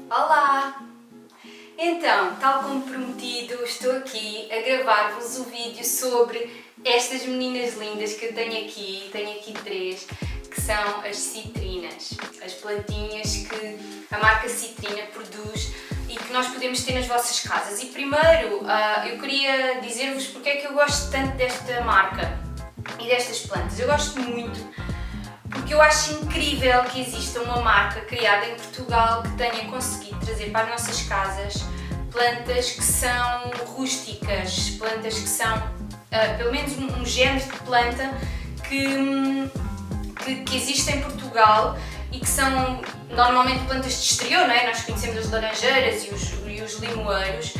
Olá! Então, tal como prometido, estou aqui a gravar-vos um vídeo sobre estas meninas lindas que eu tenho aqui três, que são as citrinas, as plantinhas que a marca Citrina produz e que nós podemos ter nas vossas casas. E primeiro, eu queria dizer-vos porque é que eu gosto tanto desta marca e destas plantas. Eu gosto muito porque eu acho incrível que exista uma marca criada em Portugal que tenha conseguido trazer para as nossas casas plantas que são rústicas, plantas que são, pelo menos um género de planta que existe em Portugal e que são normalmente plantas de exterior, não é? Nós conhecemos as laranjeiras e os limoeiros,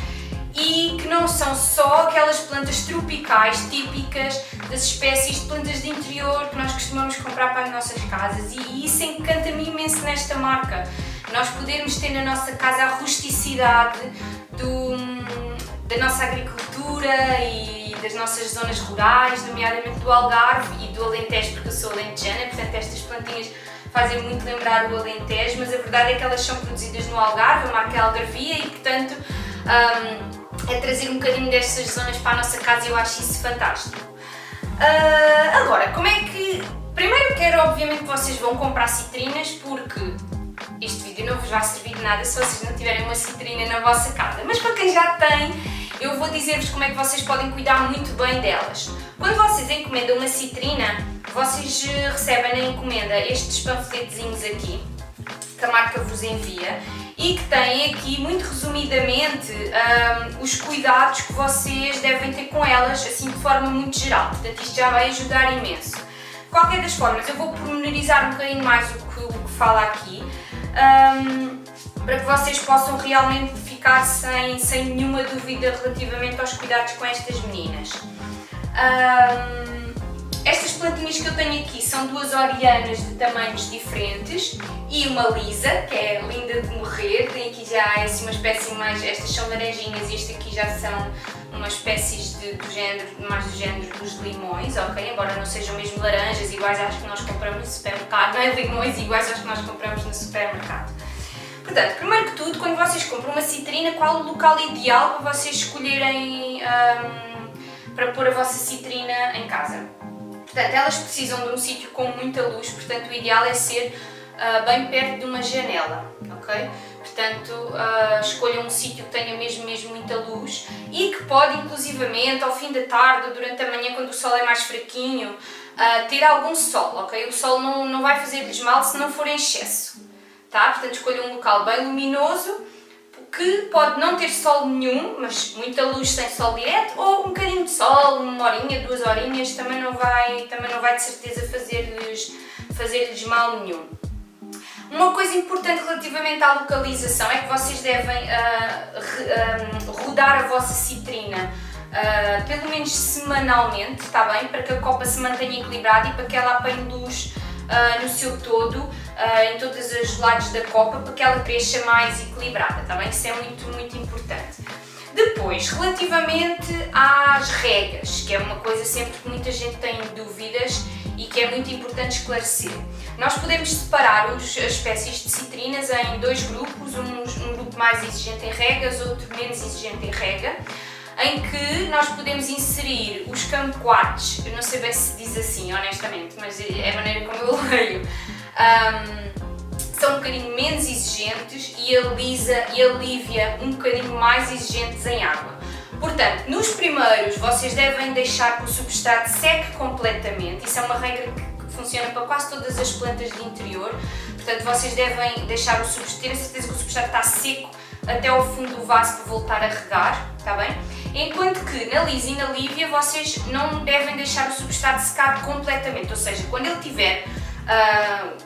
e que não são só aquelas plantas tropicais típicas das espécies de plantas de interior que nós costumamos comprar para as nossas casas, e isso encanta-me imenso nesta marca. Nós podermos ter na nossa casa a rusticidade da nossa agricultura e das nossas zonas rurais, nomeadamente do Algarve e do Alentejo, porque eu sou alentejana, portanto estas plantinhas fazem muito lembrar o Alentejo, mas a verdade é que elas são produzidas no Algarve, a marca é Algarvia, e portanto é trazer um bocadinho destas zonas para a nossa casa e eu acho isso fantástico. Agora, como é que... Primeiro quero obviamente que vocês vão comprar citrinas, porque este vídeo não vos vai servir de nada se vocês não tiverem uma citrina na vossa casa, mas para quem já tem, eu vou dizer-vos como é que vocês podem cuidar muito bem delas. Quando vocês encomendam uma citrina, vocês recebem na encomenda estes panfletozinhos aqui, que a marca vos envia, e que têm aqui, muito resumidamente, os cuidados que vocês devem ter com elas, assim de forma muito geral. Portanto, isto já vai ajudar imenso. De qualquer das formas, eu vou pormenorizar um bocadinho mais o que fala aqui, para que vocês possam realmente ficar sem nenhuma dúvida relativamente aos cuidados com estas meninas. Estas plantinhas que eu tenho aqui são duas orianas de tamanhos diferentes e uma lisa, que é linda de morrer. Tem aqui já assim uma espécie mais... Estas são laranjinhas e este aqui já são umas espécies mais do género dos limões, ok? Embora não sejam mesmo laranjas iguais às que nós compramos no supermercado, não é limões iguais às que nós compramos no supermercado. Portanto, primeiro que tudo, quando vocês compram uma citrina, qual o local ideal para vocês escolherem para pôr a vossa citrina em casa? Portanto, elas precisam de um sítio com muita luz, portanto o ideal é ser bem perto de uma janela, ok? Portanto, escolham um sítio que tenha mesmo muita luz e que pode inclusivamente ao fim da tarde ou durante a manhã, quando o sol é mais fraquinho, ter algum sol, ok? O sol não vai fazer-lhes mal se não for em excesso, tá? Portanto, escolham um local bem luminoso, que pode não ter sol nenhum, mas muita luz sem sol direto, ou um bocadinho de sol, uma horinha, 2 horinhas, também não vai de certeza fazer-lhes mal nenhum. Uma coisa importante relativamente à localização é que vocês devem rodar a vossa citrina pelo menos semanalmente, está bem? Para que a copa se mantenha equilibrada e para que ela apanhe luz no seu todo, em todos os lados da copa, para que ela cresça mais equilibrada, está bem? Isso é muito importante. Depois, relativamente às regas, que é uma coisa sempre que muita gente tem dúvidas e que é muito importante esclarecer. Nós podemos separar as espécies de citrinas em 2 grupos, um grupo mais exigente em regas, outro menos exigente em rega, em que nós podemos inserir os camquates, eu não sei bem se diz assim, honestamente, mas é a maneira como eu leio, são um bocadinho menos exigentes, e a lisa e a lívia um bocadinho mais exigentes em água. Portanto, nos primeiros vocês devem deixar que o substrato seque completamente, isso é uma regra que funciona para quase todas as plantas de interior, portanto vocês devem deixar ter a certeza que o substrato está seco até ao fundo do vaso para voltar a regar, está bem? Enquanto que na lisa e na lívia vocês não devem deixar o substrato secar completamente, ou seja, quando ele estiver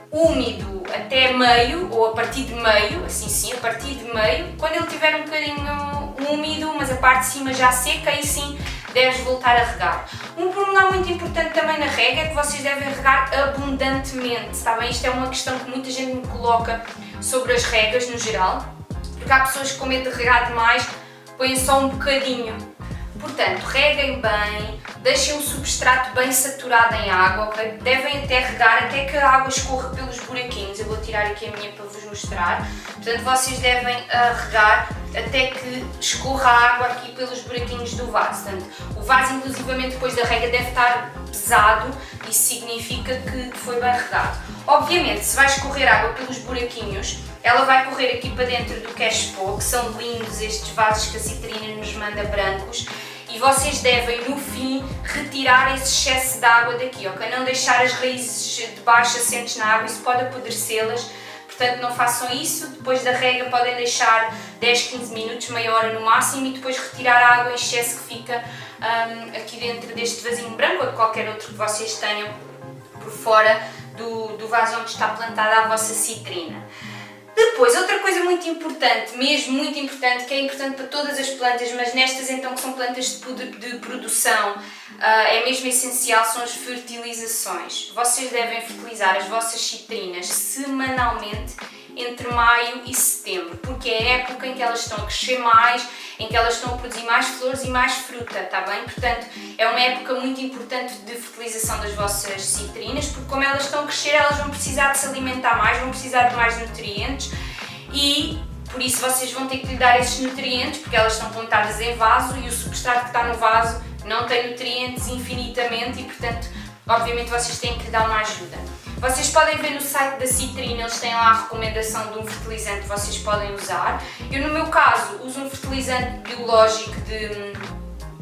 úmido até meio, ou a partir de meio, assim sim, a partir de meio, quando ele estiver um bocadinho úmido, mas a parte de cima já seca, aí sim deves voltar a regar. Um pormenor muito importante também na rega é que vocês devem regar abundantemente, está bem? Isto é uma questão que muita gente me coloca sobre as regas no geral, porque há pessoas que com medo de regar demais põem só um bocadinho. Portanto, reguem bem, deixem o substrato bem saturado em água, ok? Devem até regar até que a água escorra pelos buraquinhos. Eu vou tirar aqui a minha para vos mostrar. Portanto, vocês devem regar até que escorra a água aqui pelos buraquinhos do vaso. Portanto, o vaso, inclusivamente depois da rega, deve estar pesado, isso significa que foi bem regado. Obviamente, se vai escorrer água pelos buraquinhos, ela vai correr aqui para dentro do cash pot, que são lindos estes vasos que a Citrina nos manda brancos, e vocês devem, no fim, retirar esse excesso de água daqui, ok? Não deixar as raízes de baixo assentes na água, isso pode apodrecê-las, portanto não façam isso. Depois da rega podem deixar 10, 15 minutos, meia hora no máximo, e depois retirar a água em excesso que fica aqui dentro deste vasinho branco ou de qualquer outro que vocês tenham por fora do vaso onde está plantada a vossa citrina. Depois, outra coisa muito importante, mesmo muito importante, que é importante para todas as plantas, mas nestas então que são plantas de produção, é mesmo essencial, são as fertilizações. Vocês devem fertilizar as vossas citrinas semanalmente entre maio e setembro, porque é a época em que elas estão a crescer mais, em que elas estão a produzir mais flores e mais fruta, está bem? Portanto, é uma época muito importante de fertilização das vossas citrinas, porque como elas estão a crescer, elas vão precisar de se alimentar mais, vão precisar de mais nutrientes e por isso vocês vão ter que lhe dar esses nutrientes, porque elas estão plantadas em vaso e o substrato que está no vaso não tem nutrientes infinitamente e, portanto, obviamente vocês têm que lhe dar uma ajuda. Vocês podem ver no site da Citrina, eles têm lá a recomendação de um fertilizante que vocês podem usar. Eu, no meu caso, uso um fertilizante biológico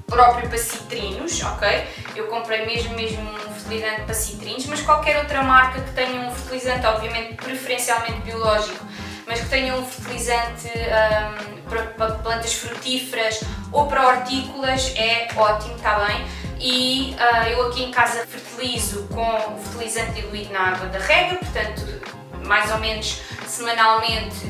próprio para citrinos, ok? Eu comprei mesmo um fertilizante para citrinos, mas qualquer outra marca que tenha um fertilizante, obviamente preferencialmente biológico, mas que tenha um fertilizante para plantas frutíferas ou para hortícolas é ótimo, está bem? E eu aqui em casa fertilizo com o fertilizante diluído na água da rega, portanto mais ou menos semanalmente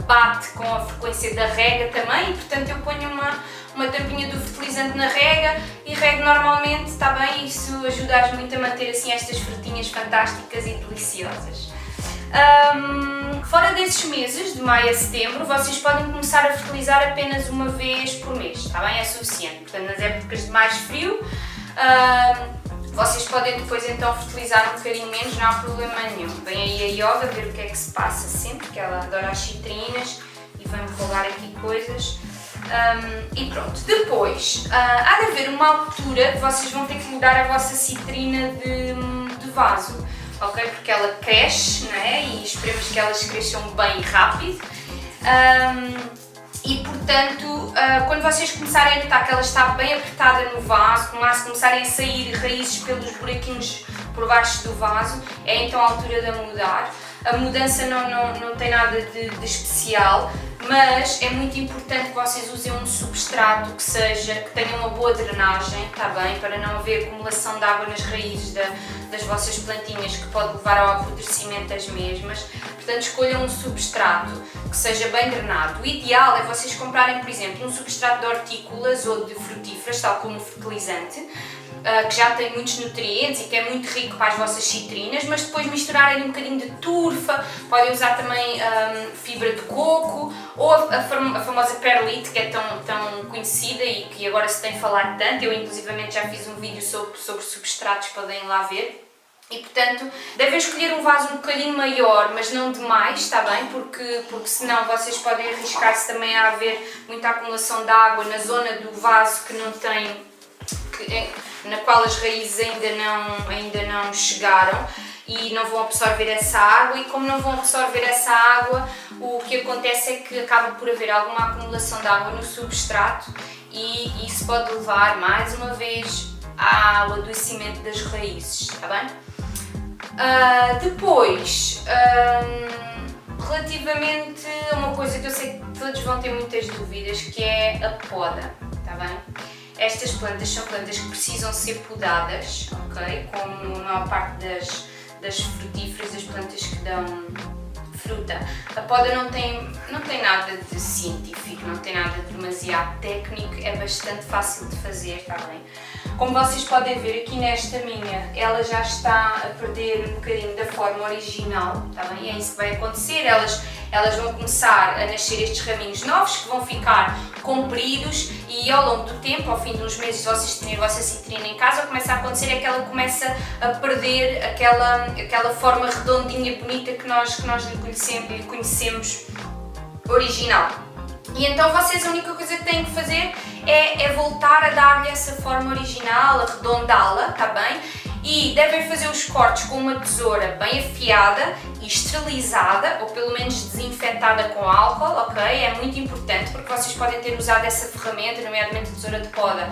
bate com a frequência da rega também, e portanto eu ponho uma tampinha do fertilizante na rega e rego normalmente, está bem? Isso ajuda-as muito a manter assim estas frutinhas fantásticas e deliciosas. Fora desses meses, de maio a setembro, vocês podem começar a fertilizar apenas uma vez por mês, está bem? É suficiente. Portanto, nas épocas de mais frio, vocês podem depois então fertilizar um bocadinho menos, não há problema nenhum. Vem aí a Yoga ver o que é que se passa sempre, que ela adora as citrinas e vai-me rolar aqui coisas. E pronto, depois há de haver uma altura que vocês vão ter que mudar a vossa citrina de vaso. Ok? Porque ela cresce, não é? E esperemos que elas cresçam bem rápido. E portanto, quando vocês começarem a notar que ela está bem apertada no vaso, começarem a sair raízes pelos buraquinhos por baixo do vaso, é então a altura de a mudar. A mudança não tem nada de especial, mas é muito importante que vocês usem um substrato que tenha uma boa drenagem, está bem? Para não haver acumulação de água nas raízes das vossas plantinhas, que pode levar ao apodrecimento das mesmas. Portanto, escolham um substrato que seja bem drenado. O ideal é vocês comprarem, por exemplo, um substrato de hortícolas ou de frutíferas, tal como o fertilizante, que já tem muitos nutrientes e que é muito rico para as vossas citrinas, mas depois misturarem um bocadinho de turfa, podem usar também fibra de coco ou a famosa perlite, que é tão conhecida e que agora se tem falado tanto. Eu inclusivamente já fiz um vídeo sobre substratos, podem lá ver. E portanto, devem escolher um vaso um bocadinho maior, mas não demais, está bem? Porque senão vocês podem arriscar-se também a haver muita acumulação de água na zona do vaso que não tem, na qual as raízes ainda não chegaram e não vão absorver essa água, e como não vão absorver essa água, o que acontece é que acaba por haver alguma acumulação de água no substrato e isso pode levar mais uma vez ao adoecimento das raízes, está bem? Depois, relativamente a uma coisa que eu sei que todos vão ter muitas dúvidas, que é a poda, está bem? Estas plantas são plantas que precisam ser podadas, ok? Como a maior parte das frutíferas, das plantas que dão fruta. A poda não tem nada de científico, não tem nada de demasiado técnico, é bastante fácil de fazer, está bem? Como vocês podem ver aqui nesta minha, ela já está a perder um bocadinho da forma original, tá bem? É isso que vai acontecer, elas vão começar a nascer estes raminhos novos que vão ficar compridos e ao longo do tempo, ao fim de uns meses, vocês terem a vossa citrina em casa, o que começa a acontecer é que ela começa a perder aquela forma redondinha, bonita que nós lhe conhecemos original. E então vocês a única coisa que têm que fazer é voltar a dar-lhe essa forma original, arredondá-la, tá bem? E devem fazer os cortes com uma tesoura bem afiada e esterilizada, ou pelo menos desinfetada com álcool, ok? É muito importante porque vocês podem ter usado essa ferramenta, nomeadamente a tesoura de poda,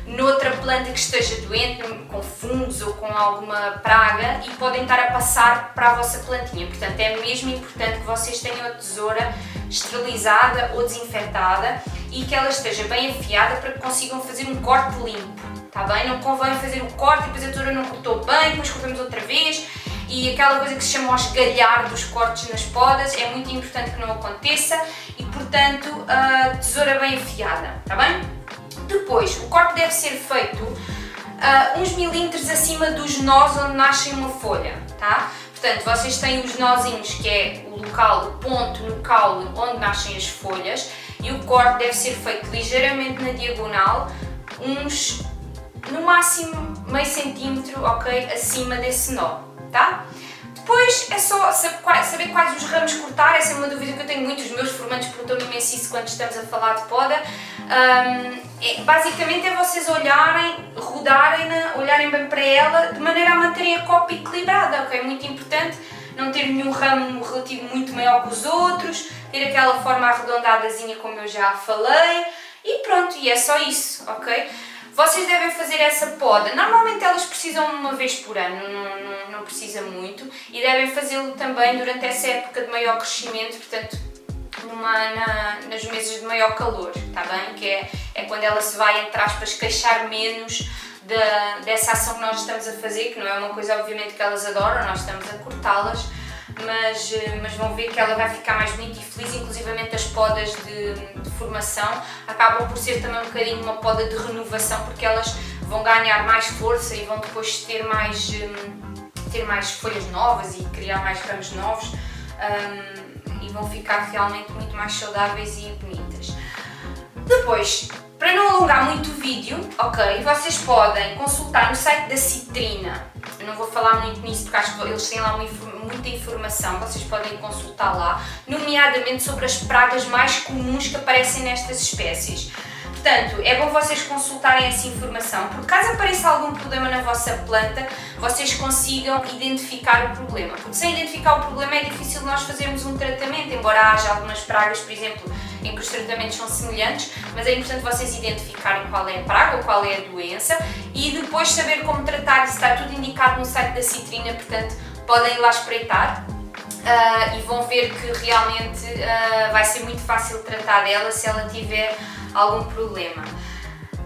noutra planta que esteja doente, com fungos ou com alguma praga, e podem estar a passar para a vossa plantinha. Portanto, é mesmo importante que vocês tenham a tesoura esterilizada ou desinfetada e que ela esteja bem afiada para que consigam fazer um corte limpo, tá bem? Não convém fazer o corte e depois a tesoura não cortou bem, depois cortamos outra vez e aquela coisa que se chama o esgalhar dos cortes nas podas, é muito importante que não aconteça e, portanto, a tesoura bem afiada, tá bem? Depois, o corte deve ser feito uns milímetros acima dos nós onde nasce uma folha, tá? Portanto, vocês têm os nozinhos, que é o local, o ponto no caule onde nascem as folhas, e o corte deve ser feito ligeiramente na diagonal, no máximo meio centímetro, ok, acima desse nó, tá? Depois é só saber quais os ramos cortar, essa é uma dúvida que eu tenho muito, os meus formandos perguntam-me imenso isso quando estamos a falar de poda. Basicamente é vocês olharem, rodarem-na, olharem bem para ela, de maneira a manterem a copa equilibrada, ok? Muito importante não ter nenhum ramo relativo muito maior que os outros, ter aquela forma arredondadazinha como eu já falei, e pronto, e é só isso, ok? Vocês devem fazer essa poda, normalmente elas precisam uma vez por ano, não precisa muito, e devem fazê-lo também durante essa época de maior crescimento, portanto, nos meses de maior calor, está bem? Que é quando ela se vai, entre aspas, queixar menos dessa ação que nós estamos a fazer, que não é uma coisa obviamente que elas adoram, nós estamos a cortá-las, mas vão ver que ela vai ficar mais bonita e feliz, inclusivamente as podas de formação acabam por ser também um bocadinho uma poda de renovação, porque elas vão ganhar mais força e vão depois ter mais folhas novas e criar mais ramos novos, e vão ficar realmente muito mais saudáveis e bonitas. Depois, para não alongar muito o vídeo, ok, vocês podem consultar no site da Citrina. Eu não vou falar muito nisso porque acho que eles têm lá muita informação, vocês podem consultar lá, nomeadamente sobre as pragas mais comuns que aparecem nestas espécies. Portanto, é bom vocês consultarem essa informação, porque caso apareça algum problema na vossa planta, vocês consigam identificar o problema. Porque sem identificar o problema é difícil nós fazermos um tratamento, embora haja algumas pragas, por exemplo, em que os tratamentos são semelhantes, mas é importante vocês identificarem qual é a praga ou qual é a doença e depois saber como tratar. Isso está tudo indicado no site da Citrina, portanto podem ir lá espreitar. E vão ver que realmente vai ser muito fácil tratar dela se ela tiver algum problema.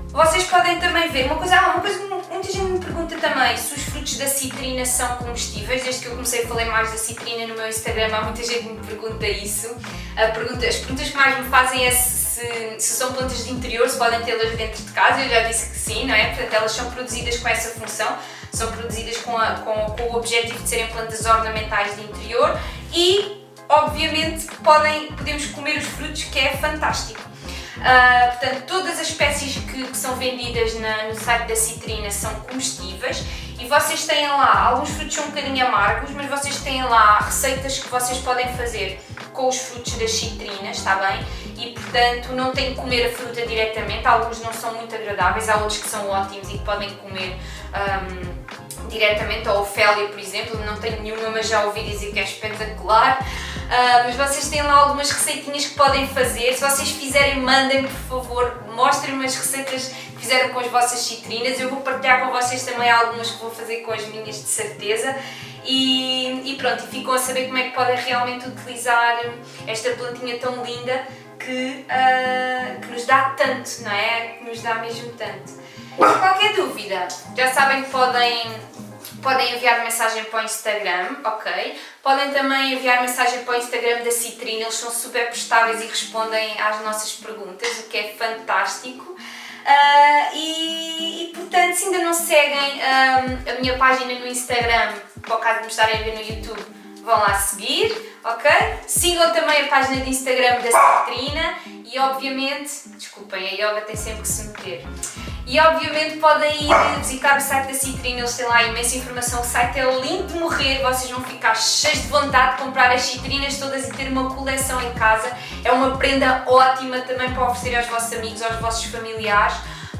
Vocês podem também ver uma coisa que muita gente me pergunta também, se os frutos da citrina são comestíveis. Desde que eu comecei a falar mais da citrina no meu Instagram, há muita gente que me pergunta isso. As perguntas que mais me fazem é se são plantas de interior, se podem tê-las dentro de casa. Eu já disse que sim, não é? Portanto, elas são produzidas com essa função, são produzidas com o objetivo de serem plantas ornamentais de interior e, obviamente, podemos comer os frutos, que é fantástico. Portanto, todas as espécies que são vendidas no site da Citrina são comestíveis e vocês têm lá, alguns frutos são um bocadinho amargos, mas vocês têm lá receitas que vocês podem fazer com os frutos das citrinas, está bem? E portanto não têm que comer a fruta diretamente, alguns não são muito agradáveis, há outros que são ótimos e que podem comer diretamente, a ofélia, por exemplo, não tenho nenhuma, mas já ouvi dizer que é espetacular. Mas vocês têm lá algumas receitinhas que podem fazer. Se vocês fizerem, mandem, por favor, mostrem-me as receitas que fizeram com as vossas citrinas. Eu vou partilhar com vocês também algumas que vou fazer com as minhas, de certeza. E pronto, e ficam a saber como é que podem realmente utilizar esta plantinha tão linda que nos dá tanto, não é? Que nos dá mesmo tanto. Qualquer dúvida, já sabem que podem enviar mensagem para o Instagram, ok? Podem também enviar mensagem para o Instagram da Citrina, eles são super prestáveis e respondem às nossas perguntas, o que é fantástico. Portanto, se ainda não seguem a minha página no Instagram, para o caso de me estarem a ver no YouTube, vão lá seguir, ok? Sigam também a página de Instagram da Citrina e obviamente, desculpem, a yoga tem sempre que se meter. E obviamente podem ir visitar o site da Citrina, eles têm lá imensa informação, o site é lindo de morrer, vocês vão ficar cheios de vontade de comprar as citrinas todas e ter uma coleção em casa. É uma prenda ótima também para oferecer aos vossos amigos, aos vossos familiares.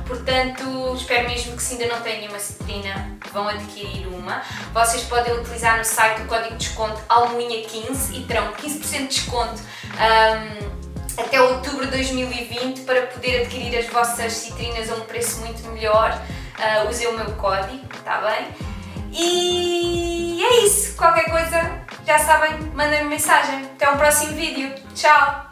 Portanto, espero mesmo que se ainda não têm nenhuma citrina, vão adquirir uma. Vocês podem utilizar no site o código de desconto ALMOINHA15 e terão 15% de desconto até outubro de 2020 para poder adquirir as vossas citrinas a um preço muito melhor. Usem o meu código, está bem? E é isso, qualquer coisa, já sabem, mandem-me mensagem. Até o próximo vídeo. Tchau!